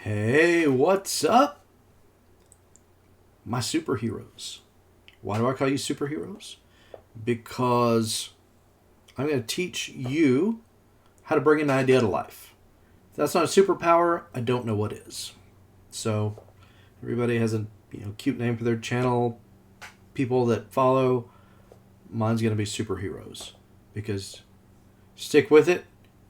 Hey, what's up, my superheroes? Why do I call you superheroes? Because I'm going to teach you how to bring an idea to life. If that's not a superpower, I don't know what is. So, everybody has a cute name for their channel. People that follow, mine's going to be superheroes. Because stick with it,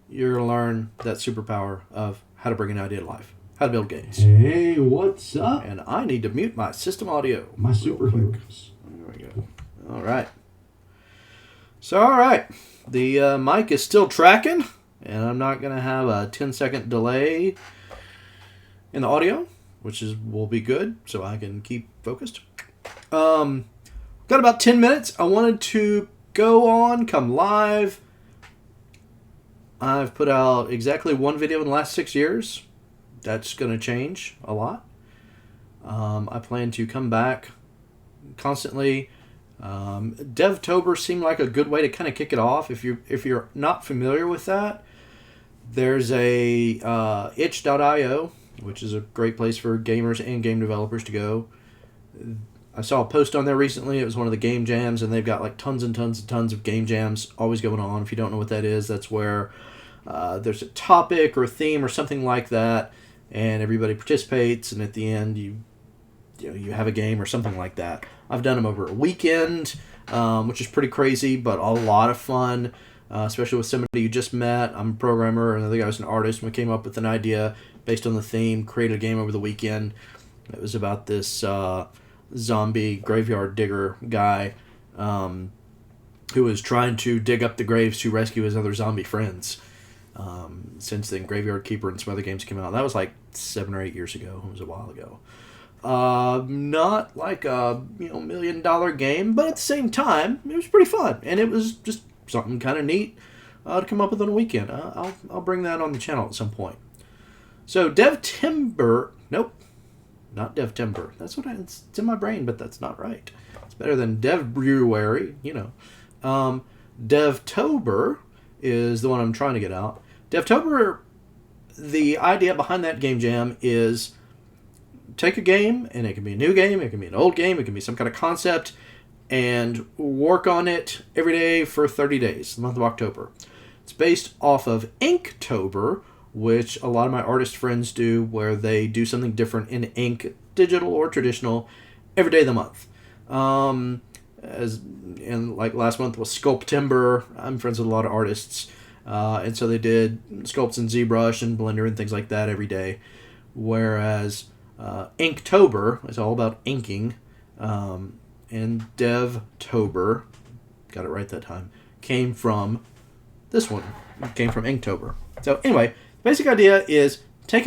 you're going to learn that superpower of how to bring an idea to life. How to build games. Hey, what's up? And I need to mute my system audio. My superheroes. There we go. All right. So, all right. The mic is still tracking, and I'm not going to have a 10-second delay in the audio, which will be good, so I can keep focused. Got about 10 minutes. I wanted to come live. I've put out exactly one video in the last 6 years. That's going to change a lot. I plan to come back constantly. Devtober seemed like a good way to kind of kick it off. If you're not familiar with that, there's a itch.io, which is a great place for gamers and game developers to go. I saw a post on there recently. It was one of the game jams, and they've got like tons and tons and tons of game jams always going on. If you don't know what that is, that's where there's a topic or a theme or something like that, and everybody participates, and at the end you have a game or something like that. I've done them over a weekend, which is pretty crazy, but a lot of fun, especially with somebody you just met. I'm a programmer, and the other guy was an artist, and we came up with an idea based on the theme, created a game over the weekend. It was about this zombie graveyard digger guy who was trying to dig up the graves to rescue his other zombie friends. Since then, Graveyard Keeper and some other games came out. That was like 7 or 8 years ago. It was a while ago. Not like a $1 million game, but at the same time, it was pretty fun, and it was just something kind of neat to come up with on a weekend. I'll bring that on the channel at some point. So Devtober, nope, not Devtober. That's what it's in my brain, but that's not right. It's better than Devbruary, Devtober is the one I'm trying to get out. Devtober, the idea behind that game jam is take a game, and it can be a new game, it can be an old game, it can be some kind of concept, and work on it every day for 30 days, the month of October. It's based off of Inktober, which a lot of my artist friends do, where they do something different in ink, digital or traditional, every day of the month. Like last month was Sculptember. I'm friends with a lot of artists, and so they did sculpts in ZBrush and Blender and things like that every day. Whereas Inktober is all about inking, and Devtober, got it right that time, came from this one. It came from Inktober. So anyway, the basic idea is take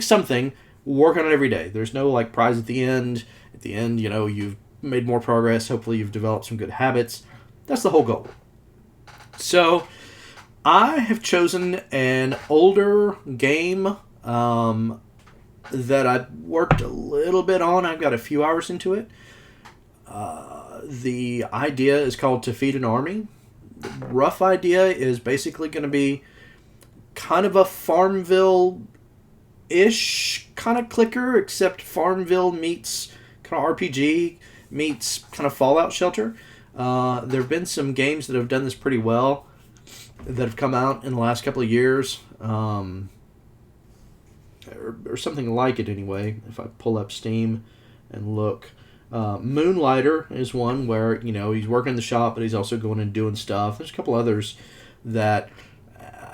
something, work on it every day. There's no like prize at the end. At the end, you've made more progress. Hopefully you've developed some good habits. That's the whole goal. So I have chosen an older game that I've worked a little bit on. I've got a few hours into it. The idea is called To Feed an Army. The rough idea is basically going to be kind of a Farmville-ish kind of clicker, except Farmville meets kind of RPG meets kind of Fallout Shelter. There have been some games that have done this pretty well that have come out in the last couple of years, or something like it anyway. If I pull up Steam and look, Moonlighter is one where he's working in the shop, but he's also going and doing stuff. There's a couple others that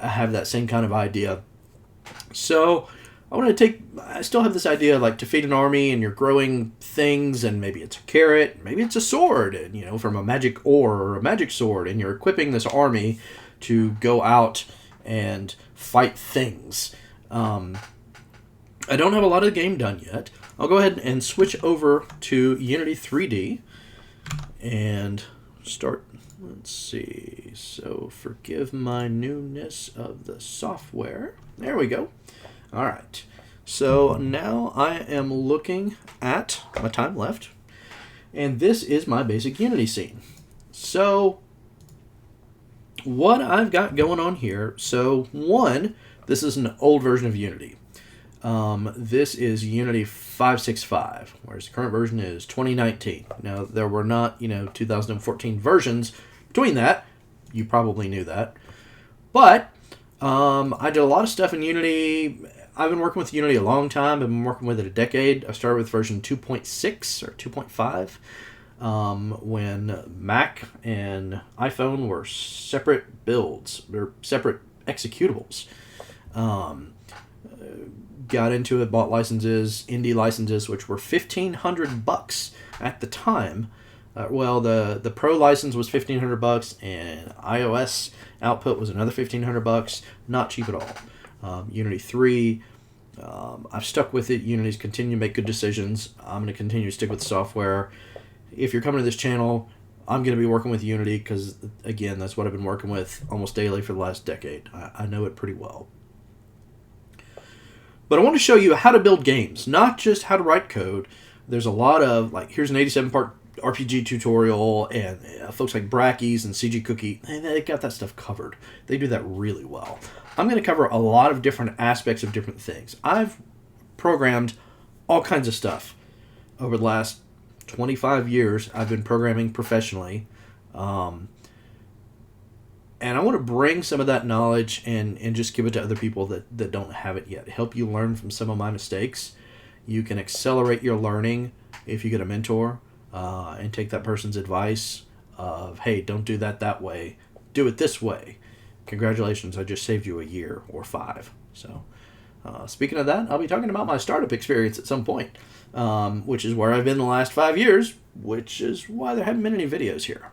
have that same kind of idea. So I still have this idea like to feed an army, and you're growing things, and maybe it's a carrot, maybe it's a sword, and from a magic ore or a magic sword, and you're equipping this army to go out and fight things. I don't have a lot of the game done yet. I'll go ahead and switch over to Unity 3D and start. Let's see. So forgive my newness of the software. There we go. All right. So now I am looking at my time left, and this is my basic Unity scene. So what I've got going on here, so one, this is an old version of Unity. This is Unity 565, whereas the current version is 2019. Now, there were not, 2014 versions between that. You probably knew that. But I did a lot of stuff in Unity. I've been working with Unity a long time. I've been working with it a decade. I started with version 2.6 or 2.5 when Mac and iPhone were separate builds, or separate executables. Got into it, bought licenses, indie licenses, which were $1,500 at the time. The Pro license was $1,500, and iOS output was another $1,500. Not cheap at all. Unity 3, I've stuck with it. Unity's continued to make good decisions. I'm going to continue to stick with software. If you're coming to this channel, I'm going to be working with Unity because, again, that's what I've been working with almost daily for the last decade. I know it pretty well. But I want to show you how to build games, not just how to write code. There's a lot of, here's an 87-part RPG tutorial, and folks like Brackeys and CG Cookie, they got that stuff covered. They do that really well. I'm going to cover a lot of different aspects of different things. I've programmed all kinds of stuff over the last 25 years. I've been programming professionally. And I want to bring some of that knowledge and just give it to other people that don't have it yet. Help you learn from some of my mistakes. You can accelerate your learning if you get a mentor and take that person's advice of, hey, don't do that way. Do it this way. Congratulations, I just saved you a year or 5. So speaking of that, I'll be talking about my startup experience at some point, which is where I've been the last 5 years, which is why there haven't been any videos here.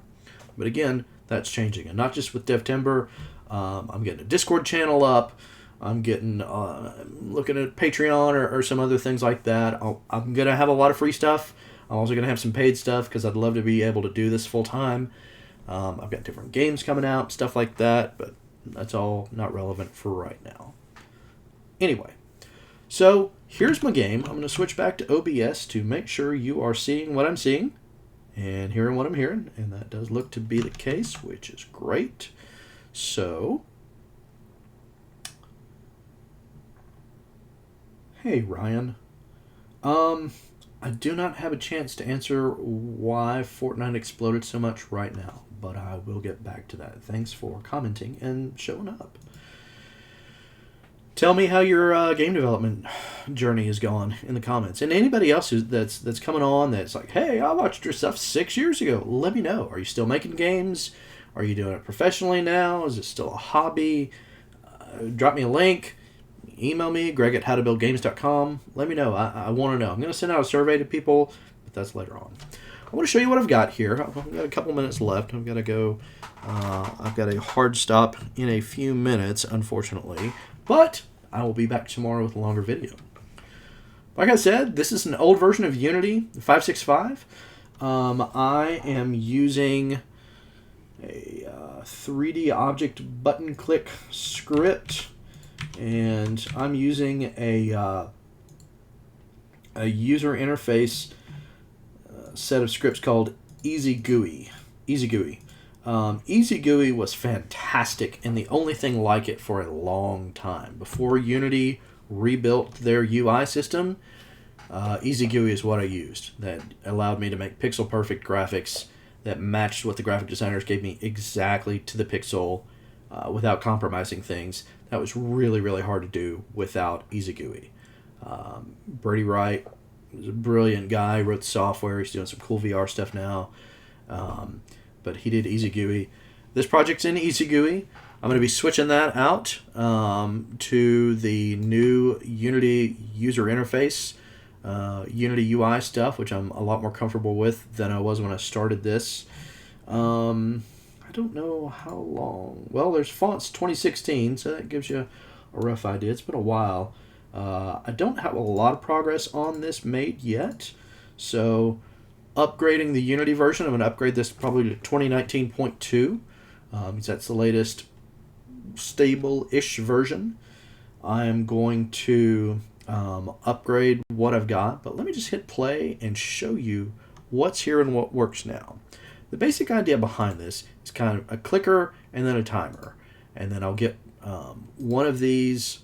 But again, that's changing, and not just with Devtober. I'm getting a Discord channel up. I'm getting looking at Patreon or some other things like that. I'm gonna have a lot of free stuff. I'm also gonna have some paid stuff because I'd love to be able to do this full time. I've got different games coming out, stuff like that, but that's all not relevant for right now. Anyway, so here's my game. I'm going to switch back to OBS to make sure you are seeing what I'm seeing and hearing what I'm hearing, and that does look to be the case, which is great. So, hey Ryan, I do not have a chance to answer why Fortnite exploded so much right now, but I will get back to that. Thanks for commenting and showing up. Tell me how your game development journey is going in the comments. And anybody else that's coming on that's like, hey, I watched your stuff 6 years ago. Let me know. Are you still making games? Are you doing it professionally now? Is it still a hobby? Drop me a link. Email me, greg@howtobuildgames.com. Let me know. I want to know. I'm going to send out a survey to people, but that's later on. I want to show you what I've got here. I've got a couple minutes left. I've got to go. I've got a hard stop in a few minutes, unfortunately. But I will be back tomorrow with a longer video. Like I said, this is an old version of Unity 565. I am using a 3D object button click script, and I'm using a user interface set of scripts called EasyGUI. EasyGUI was fantastic and the only thing like it for a long time. Before Unity rebuilt their UI system, EasyGUI is what I used. That allowed me to make pixel perfect graphics that matched what the graphic designers gave me exactly to the pixel without compromising things. That was really, really hard to do without EasyGUI. Brady Wright was a brilliant guy, wrote the software. He's doing some cool VR stuff now. But he did EasyGUI. This project's in EasyGUI. I'm going to be switching that out to the new Unity user interface, Unity UI stuff, which I'm a lot more comfortable with than I was when I started this. I don't know how long. Well, there's fonts 2016, so that gives you a rough idea. It's been a while. I don't have a lot of progress on this made yet, so upgrading the Unity version, I'm going to upgrade this probably to 2019.2, because that's the latest stable-ish version. I'm going to upgrade what I've got, but let me just hit play and show you what's here and what works now. The basic idea behind this is kind of a clicker and then a timer, and then I'll get one of these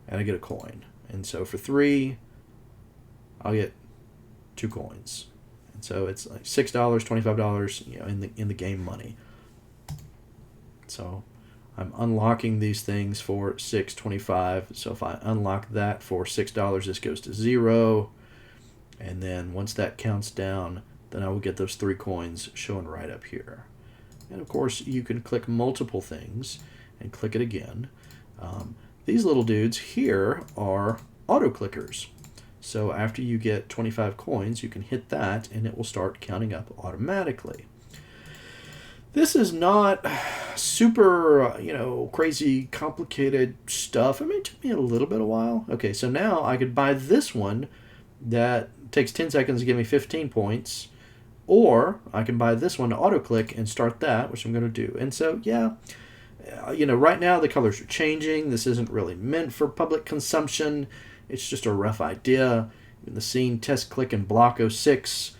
and I get a coin. And so for 3, I'll get 2 coins. And so it's like $6, $25, in the game money. So I'm unlocking these things for $6.25. So if I unlock that for $6, this goes to 0. And then once that counts down, then I will get those 3 coins showing right up here. And of course, you can click multiple things and click it again. These little dudes here are auto clickers. So after you get 25 coins, you can hit that and it will start counting up automatically. This is not super, crazy complicated stuff. I mean, it took me a little bit of a while. Okay, so now I could buy this one that takes 10 seconds to give me 15 points. Or I can buy this one to auto-click and start that, which I'm going to do. And so, right now the colors are changing. This isn't really meant for public consumption. It's just a rough idea. In the scene, test click and block 06.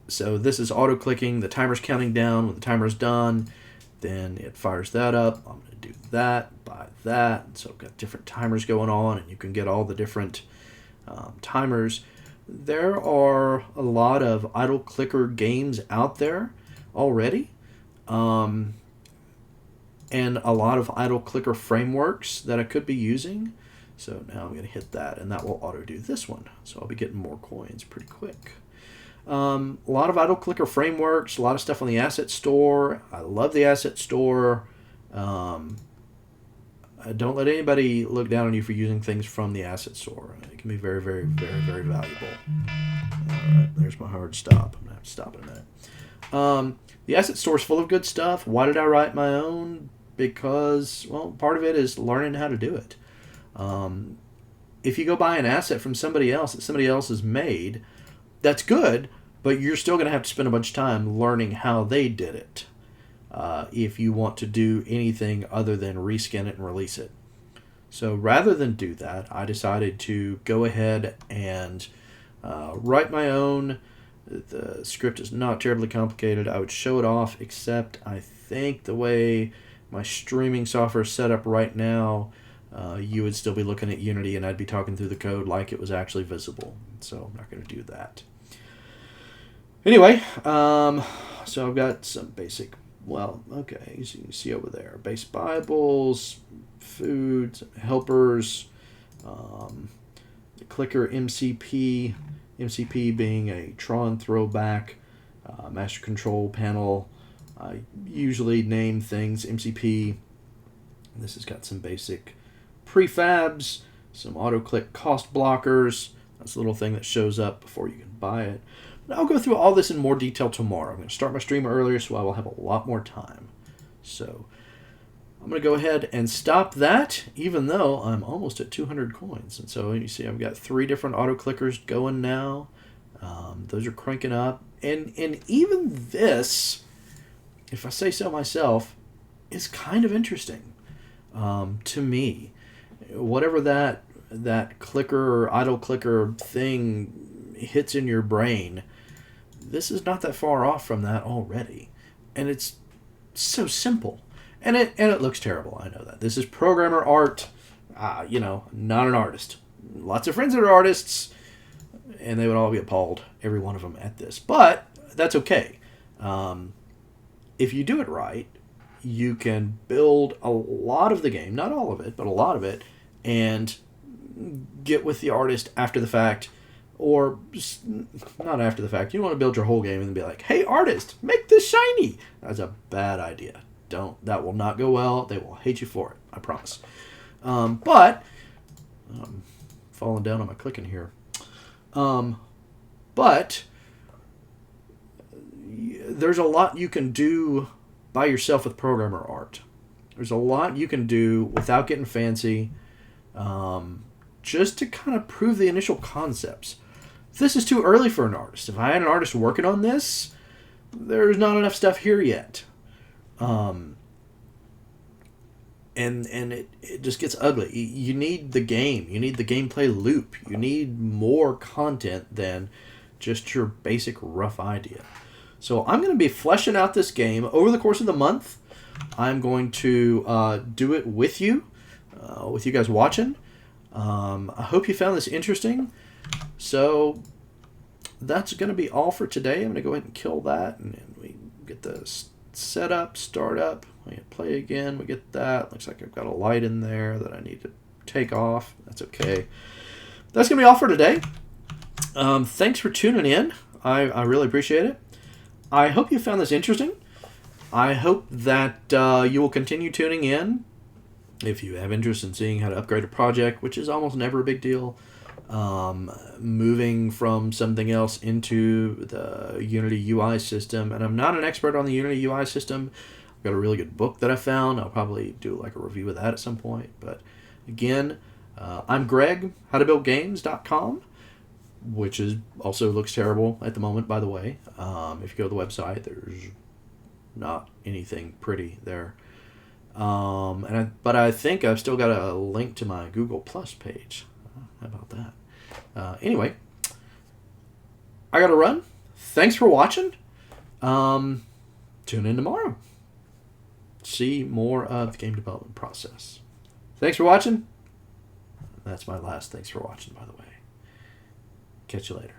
So this is auto-clicking. The timer's counting down. When the timer's done, then it fires that up. I'm going to do that, buy that. So I've got different timers going on, and you can get all the different timers. There are a lot of idle clicker games out there already, and a lot of idle clicker frameworks that I could be using. So now I'm going to hit that, and that will auto do this one. So I'll be getting more coins pretty quick. A lot of idle clicker frameworks, a lot of stuff on the asset store. I love the asset store. Don't let anybody look down on you for using things from the asset store. It can be very, very, very, very valuable. All right, there's my hard stop. I'm going to have to stop in a minute. The asset store is full of good stuff. Why did I write my own? Because, part of it is learning how to do it. If you go buy an asset from somebody else that somebody else has made, that's good, but you're still going to have to spend a bunch of time learning how they did it. If you want to do anything other than reskin it and release it. So rather than do that, I decided to go ahead and write my own. The script is not terribly complicated. I would show it off, except I think the way my streaming software is set up right now, you would still be looking at Unity and I'd be talking through the code like it was actually visible. So I'm not going to do that. Anyway, so I've got some basic, as you can see over there, base Bibles, food, helpers, the clicker MCP being a Tron throwback, master control panel. I usually name things MCP. This has got some basic prefabs, some auto-click cost blockers. That's a little thing that shows up before you can buy it. I'll go through all this in more detail tomorrow. I'm going to start my stream earlier, so I will have a lot more time. So I'm going to go ahead and stop that, even though I'm almost at 200 coins. And so you see I've got 3 different auto clickers going now. Those are cranking up. And even this, if I say so myself, is kind of interesting to me. Whatever that clicker or idle clicker thing hits in your brain, this is not that far off from that already. And it's so simple. And it looks terrible, I know that. This is programmer art, not an artist. Lots of friends that are artists, and they would all be appalled, every one of them, at this. But that's okay. If you do it right, you can build a lot of the game, not all of it, but a lot of it, and get with the artist after the fact. Or not after the fact. You want to build your whole game and be like, hey, artist, make this shiny. That's a bad idea. Don't. That will not go well. They will hate you for it. I promise. But I'm falling down on my clicking here. But there's a lot you can do by yourself with programmer art. There's a lot you can do without getting fancy, just to kind of prove the initial concepts. This is too early for an artist. If I had an artist working on this, there's not enough stuff here yet. And it just gets ugly. You need the game. You need the gameplay loop. You need more content than just your basic rough idea. So I'm going to be fleshing out this game over the course of the month. I'm going to do it with you. with you guys watching. I hope you found this interesting. So that's going to be all for today. I'm going to go ahead and kill that, and then we get the set up, start up. We play again. We get that. Looks like I've got a light in there that I need to take off. That's okay. That's going to be all for today. Thanks for tuning in. I really appreciate it. I hope you found this interesting. I hope that you will continue tuning in if you have interest in seeing how to upgrade a project, which is almost never a big deal. Moving from something else into the Unity UI system. And I'm not an expert on the Unity UI system. I've got a really good book that I found. I'll probably do like a review of that at some point. But again, I'm Greg, howtobuildgames.com, which is also looks terrible at the moment, by the way. If you go to the website, there's not anything pretty there. But I think I've still got a link to my Google Plus page. How about that? Anyway, I gotta run. Thanks for watching. Tune in tomorrow. See more of the game development process. Thanks for watching. That's my last thanks for watching, by the way. Catch you later.